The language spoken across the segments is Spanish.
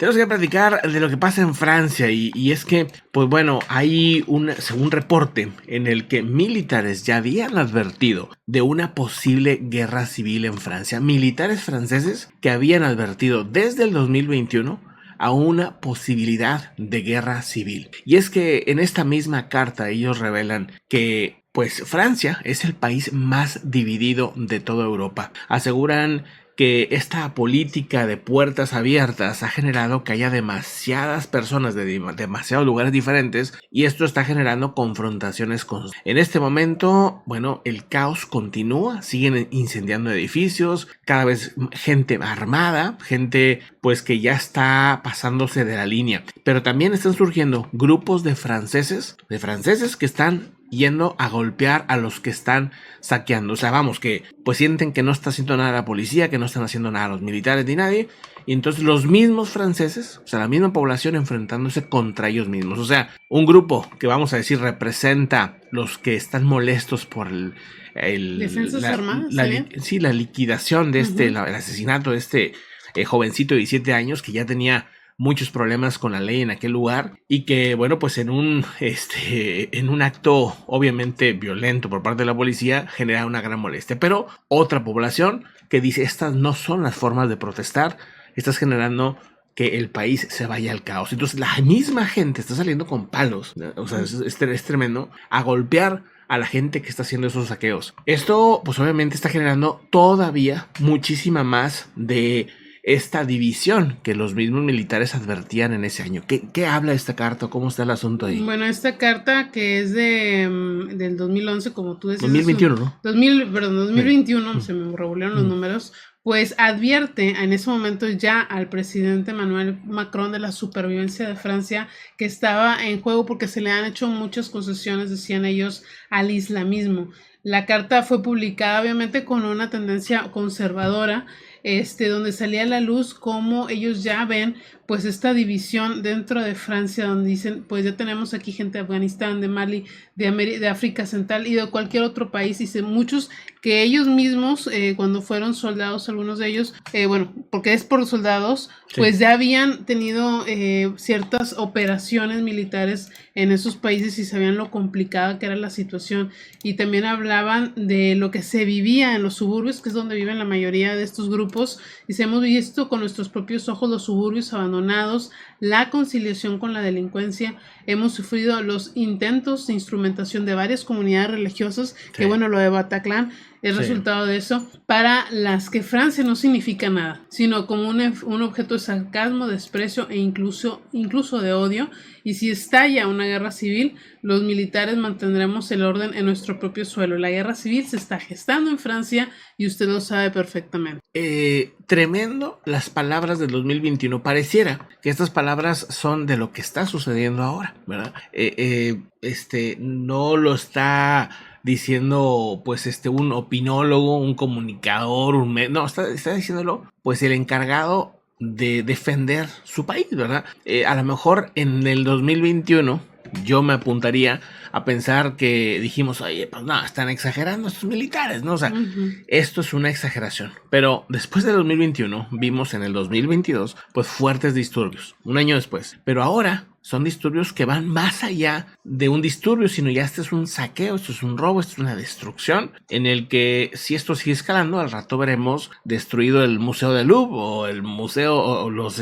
tenemos que platicar de lo que pasa en Francia y es que, pues bueno, hay según reporte en el que militares ya habían advertido de una posible guerra civil en Francia. Militares franceses que habían advertido desde el 2021 a una posibilidad de guerra civil. Y es que en esta misma carta ellos revelan que pues Francia es el país más dividido de toda Europa. Aseguran que esta política de puertas abiertas ha generado que haya demasiadas personas de demasiados lugares diferentes y esto está generando confrontaciones constantes. En este momento, bueno, el caos continúa, siguen incendiando edificios, cada vez gente armada, gente pues que ya está pasándose de la línea, pero también están surgiendo grupos de franceses que están yendo a golpear a los que están saqueando. O sea, vamos, que pues sienten que no está haciendo nada la policía, que no están haciendo nada los militares ni nadie. Y entonces los mismos franceses, o sea, la misma población enfrentándose contra ellos mismos. O sea, un grupo que vamos a decir representa los que están molestos por Defensas armadas, la liquidación de el asesinato de este jovencito de 17 años que ya tenía muchos problemas con la ley en aquel lugar y que bueno pues en un acto obviamente violento por parte de la policía genera una gran molestia, pero otra población que dice estas no son las formas de protestar, estás generando que el país se vaya al caos. Entonces la misma gente está saliendo con palos, o sea, es tremendo, a golpear a la gente que está haciendo esos saqueos. Esto pues obviamente está generando todavía muchísima más de esta división que los mismos militares advertían en ese año. ¿Qué habla esta carta? ¿Cómo está el asunto ahí? Bueno, esta carta que es del 2011, como tú decías. 2021, ¿no? 2021, se me revolvieron los números, pues advierte en ese momento ya al presidente Emmanuel Macron de la supervivencia de Francia que estaba en juego porque se le han hecho muchas concesiones, decían ellos, al islamismo. La carta fue publicada obviamente con una tendencia conservadora, donde salía a la luz cómo ellos ya ven pues esta división dentro de Francia, donde dicen pues ya tenemos aquí gente de Afganistán, de Mali, de África Central y de cualquier otro país. Dice muchos que ellos mismos cuando fueron soldados, algunos de ellos, bueno, porque es por soldados, pues ya habían tenido ciertas operaciones militares en esos países y sabían lo complicada que era la situación, y también hablaban de lo que se vivía en los suburbios, que es donde viven la mayoría de estos grupos, y se hemos visto con nuestros propios ojos los suburbios abandonados, la conciliación con la delincuencia, hemos sufrido los intentos de instrumentación de varias comunidades religiosas, que bueno, lo de Bataclan es resultado de eso, para las que Francia no significa nada, sino como un objeto de sarcasmo, desprecio e incluso de odio. Y si estalla una guerra civil, los militares mantendremos el orden en nuestro propio suelo. La guerra civil se está gestando en Francia y usted lo sabe perfectamente. Tremendo las palabras del 2021. Pareciera que estas palabras son de lo que está sucediendo ahora, ¿verdad? No lo está diciendo pues un opinólogo, un comunicador, no, está diciéndolo pues el encargado de defender su país, ¿verdad? A lo mejor en el 2021 yo me apuntaría a pensar que dijimos, oye, pues no, están exagerando estos militares, ¿no? O sea, esto es una exageración. Pero después del 2021 vimos en el 2022 pues fuertes disturbios, un año después. Pero ahora son disturbios que van más allá de un disturbio, sino ya este es un saqueo, esto es un robo, esto es una destrucción, en el que si esto sigue escalando, al rato veremos destruido el Museo del Louvre o el museo o los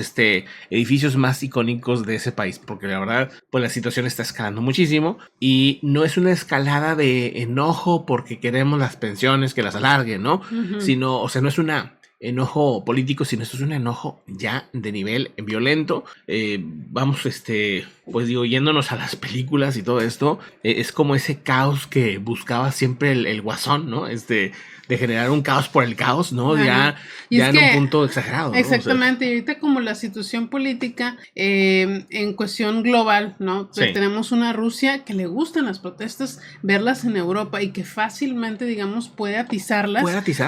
edificios más icónicos de ese país, porque la verdad, pues la situación está escalando muchísimo y no es una escalada de enojo porque queremos las pensiones que las alarguen, ¿no? Sino, o sea, no es una enojo político, sino esto es un enojo ya de nivel violento. Vamos, pues digo, yéndonos a las películas y todo esto, es como ese caos que buscaba siempre el Guasón, ¿no? De generar un caos por el caos, ¿no? Bueno, ya en un punto exagerado, ¿no? Exactamente, y ahorita como la situación política en cuestión global, ¿no? Sí. Tenemos una Rusia que le gustan las protestas, verlas en Europa y que fácilmente, digamos, puede atizarlas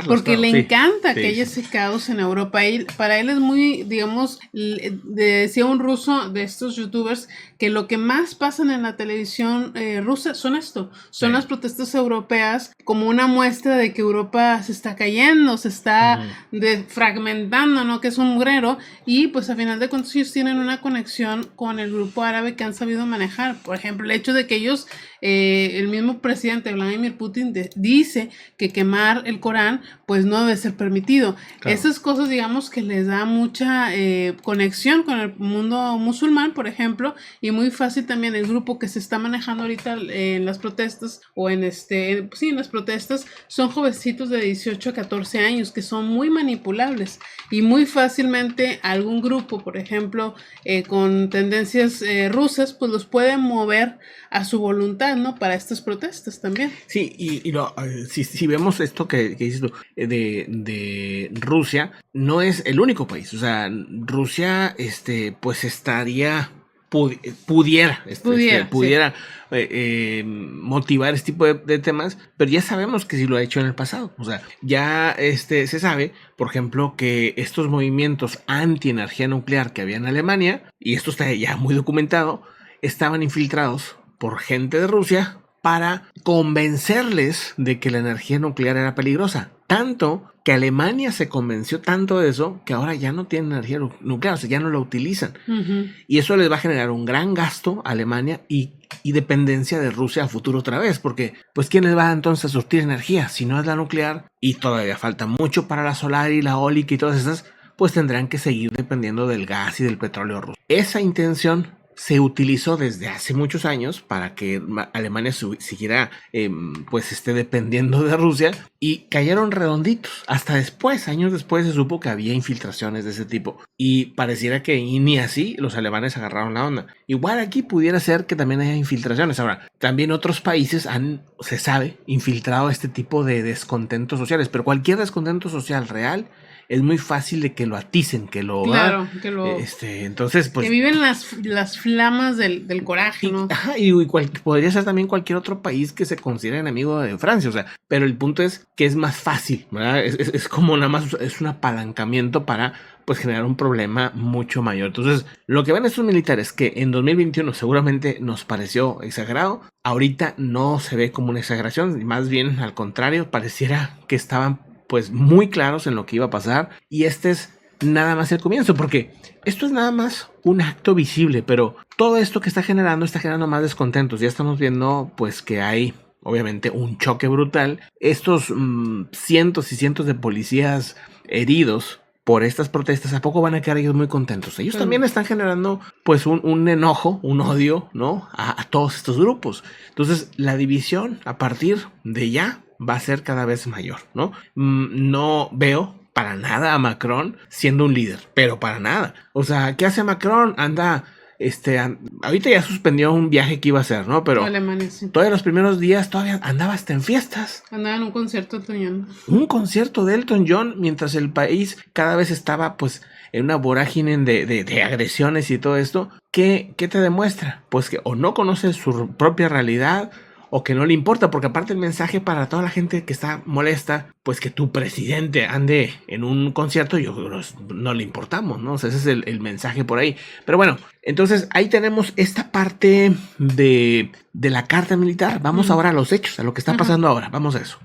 porque claro, le encanta que ella se intoxicados en Europa. Y para él es muy, digamos, decía un ruso de estos youtubers, que lo que más pasan en la televisión rusa son son las protestas europeas, como una muestra de que Europa se está cayendo, se está fragmentando, ¿no? Que es un mugrero, y pues a final de cuentas ellos tienen una conexión con el grupo árabe que han sabido manejar. Por ejemplo, el hecho de que ellos, el mismo presidente Vladimir Putin dice que quemar el Corán pues no debe ser permitido. Claro. Esas cosas, digamos, que les da mucha conexión con el mundo musulmán, por ejemplo, y muy fácil también el grupo que se está manejando ahorita en las protestas, o en en las protestas, son jovencitos de 18 a 14 años que son muy manipulables, y muy fácilmente algún grupo, por ejemplo, con tendencias rusas, pues los puede mover a su voluntad, ¿no? Para estas protestas también. Sí, si vemos esto que dices tú de Rusia, no es el único país. O sea, Rusia, pues estaría pudiera motivar este tipo de temas, pero ya sabemos que sí lo ha hecho en el pasado. O sea, ya se sabe, por ejemplo, que estos movimientos anti-energía nuclear que había en Alemania, y esto está ya muy documentado, estaban infiltrados por gente de Rusia para convencerles de que la energía nuclear era peligrosa. Tanto que Alemania se convenció tanto de eso que ahora ya no tiene energía nuclear, o sea, ya no la utilizan. Y eso les va a generar un gran gasto a Alemania y dependencia de Rusia a futuro otra vez, porque pues ¿quién les va entonces a surtir energía? Si no es la nuclear, y todavía falta mucho para la solar y la eólica y todas esas, pues tendrán que seguir dependiendo del gas y del petróleo ruso. Esa intención se utilizó desde hace muchos años para que Alemania siguiera dependiendo de Rusia, y cayeron redonditos. Hasta después, años después, se supo que había infiltraciones de ese tipo, y pareciera que ni así los alemanes agarraron la onda. Igual aquí pudiera ser que también haya infiltraciones. Ahora, también otros países se sabe, infiltrado este tipo de descontentos sociales, pero cualquier descontento social real es muy fácil de que lo aticen, que lo... Claro, entonces, pues... Que viven las flamas del coraje, ¿no? Y podría ser también cualquier otro país que se considere enemigo de Francia, o sea, pero el punto es que es más fácil, ¿verdad? Es como nada más, es un apalancamiento para, pues, generar un problema mucho mayor. Entonces, lo que ven estos militares, que en 2021 seguramente nos pareció exagerado, ahorita no se ve como una exageración, más bien al contrario, pareciera que estaban pues muy claros en lo que iba a pasar, y este es nada más el comienzo, porque esto es nada más un acto visible, pero todo esto que está generando más descontentos. Ya estamos viendo pues que hay obviamente un choque brutal. Estos cientos y cientos de policías heridos por estas protestas, ¿a poco van a quedar ellos muy contentos? Ellos también están generando pues un enojo, un odio, ¿no? A todos estos grupos. Entonces la división a partir de ya va a ser cada vez mayor, ¿no? No veo para nada a Macron siendo un líder, pero para nada. O sea, ¿qué hace Macron? Anda, ahorita ya suspendió un viaje que iba a hacer, ¿no? Pero Alemania, sí. Todavía los primeros días todavía andaba hasta en fiestas. Andaba en un concierto de Elton John. Un concierto de Elton John, mientras el país cada vez estaba, pues, en una vorágine de agresiones y todo esto. ¿Qué te demuestra? Pues que o no conoce su propia realidad, o que no le importa, porque aparte el mensaje para toda la gente que está molesta, pues que tu presidente ande en un concierto, yo creo no le importamos, ¿no? O sea, ese es el mensaje por ahí. Pero bueno, entonces ahí tenemos esta parte de la carta militar. Vamos ahora a los hechos, a lo que está pasando ahora. Vamos a eso.